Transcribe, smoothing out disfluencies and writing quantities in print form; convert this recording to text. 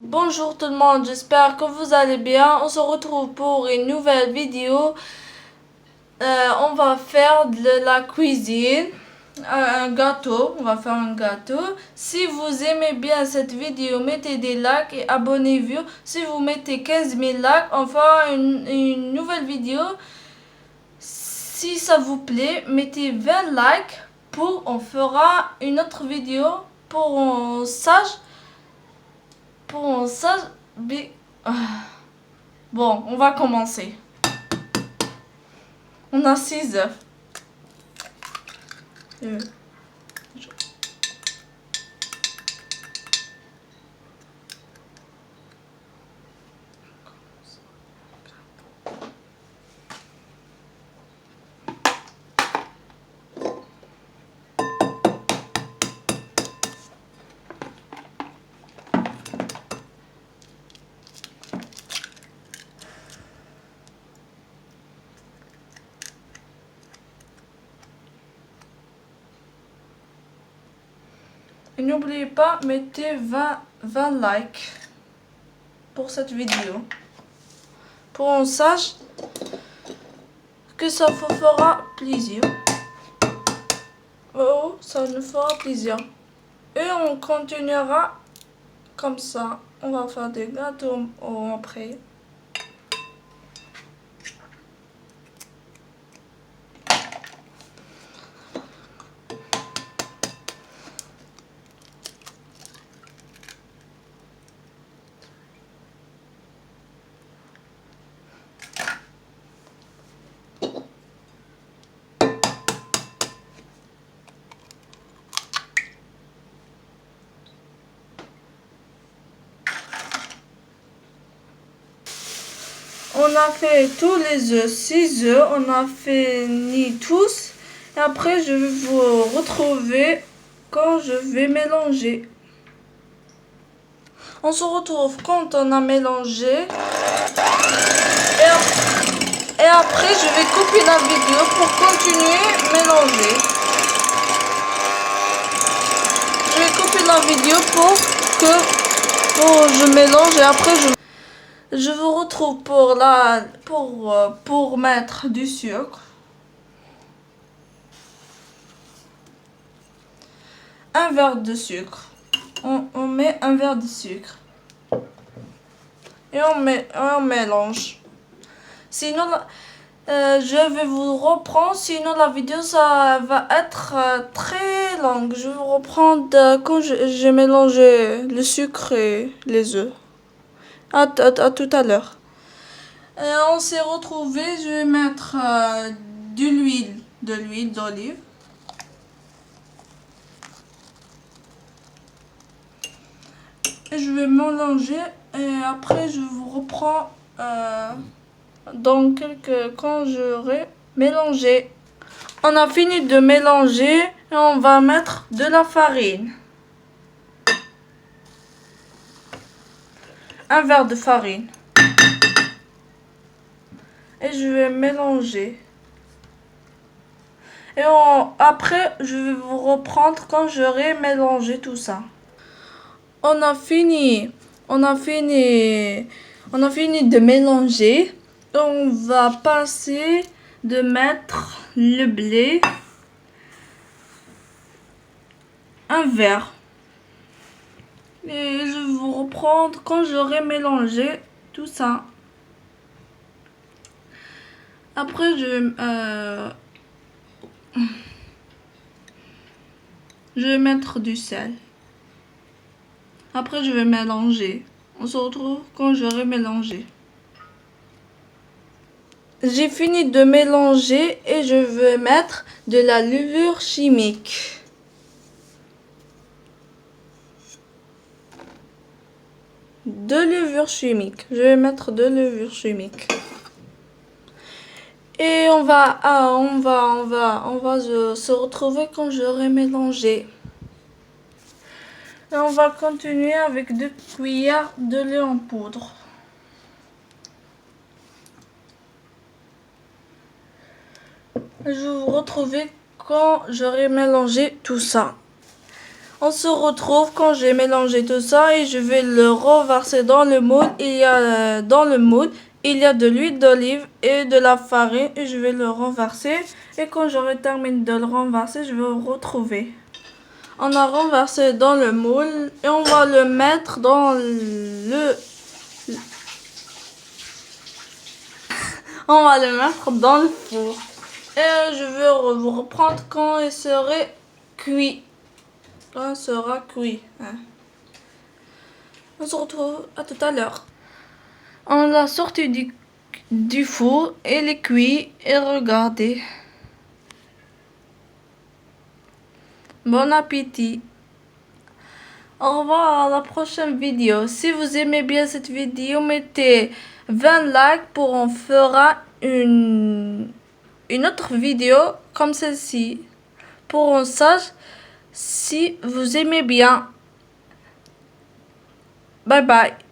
Bonjour tout le monde, j'espère que vous allez bien. On se retrouve pour une nouvelle vidéo. On va faire de la cuisine, un gâteau. On va faire un gâteau. Si vous aimez bien cette vidéo, mettez des likes et abonnez-vous. Si vous mettez 15 000 likes, on fera une nouvelle vidéo. Si ça vous plaît, mettez 20 likes pour on fera une autre vidéo pour on sache. Bon, on va commencer. On a 6 œufs. Et n'oubliez pas, mettez 20 likes pour cette vidéo. Pour qu'on sache que ça vous fera plaisir. Oh, ça nous fera plaisir. Et on continuera comme ça. On va faire des gâteaux après. On a fait tous les œufs, 6 œufs, on a fini tous. Et après, je vais vous retrouver quand je vais mélanger. On se retrouve quand on a mélangé. Et après, je vais couper la vidéo pour continuer à mélanger. Je vais couper la vidéo pour je mélange et après je vous retrouve pour mettre du sucre. Un verre de sucre. On met un verre de sucre. Et on mélange. Sinon, je vais vous reprendre. Sinon, la vidéo, ça va être très longue. Je vais vous reprendre quand j'ai mélangé le sucre et les œufs. À tout à l'heure. On s'est retrouvé. Je vais mettre de l'huile d'olive. Et je vais mélanger et après je vous reprends quand j'aurai mélangé. On a fini de mélanger et on va mettre de la farine. Un verre de farine. Et je vais mélanger. Et après, je vais vous reprendre quand j'aurai mélangé tout ça. On a fini de mélanger. On va passer de mettre le blé. Un verre. Et je vais vous reprendre quand j'aurai mélangé tout ça. Après, je vais mettre du sel. Après, je vais mélanger. On se retrouve quand j'aurai mélangé. J'ai fini de mélanger et je vais mettre de la levure chimique. Je vais mettre de levure chimique. Et on va se retrouver quand j'aurai mélangé. Et on va continuer avec 2 cuillères de lait en poudre. Je vais vous retrouver quand j'aurai mélangé tout ça. On se retrouve quand j'ai mélangé tout ça et je vais le renverser dans le moule. Dans le moule, il y a de l'huile d'olive et de la farine et je vais le renverser. Et quand j'aurai terminé de le renverser, je vais le retrouver. On a renversé dans le moule et on va le mettre dans on va le mettre dans le four. Et je vais vous reprendre quand il serait cuit. Quand il sera cuit. On se retrouve à tout à l'heure. On l'a sorti du four et il est cuit. Et regardez. Bon appétit. Au revoir à la prochaine vidéo. Si vous aimez bien cette vidéo, mettez 20 likes pour on fera une autre vidéo comme celle-ci. Pour on sache si vous aimez bien. Bye bye.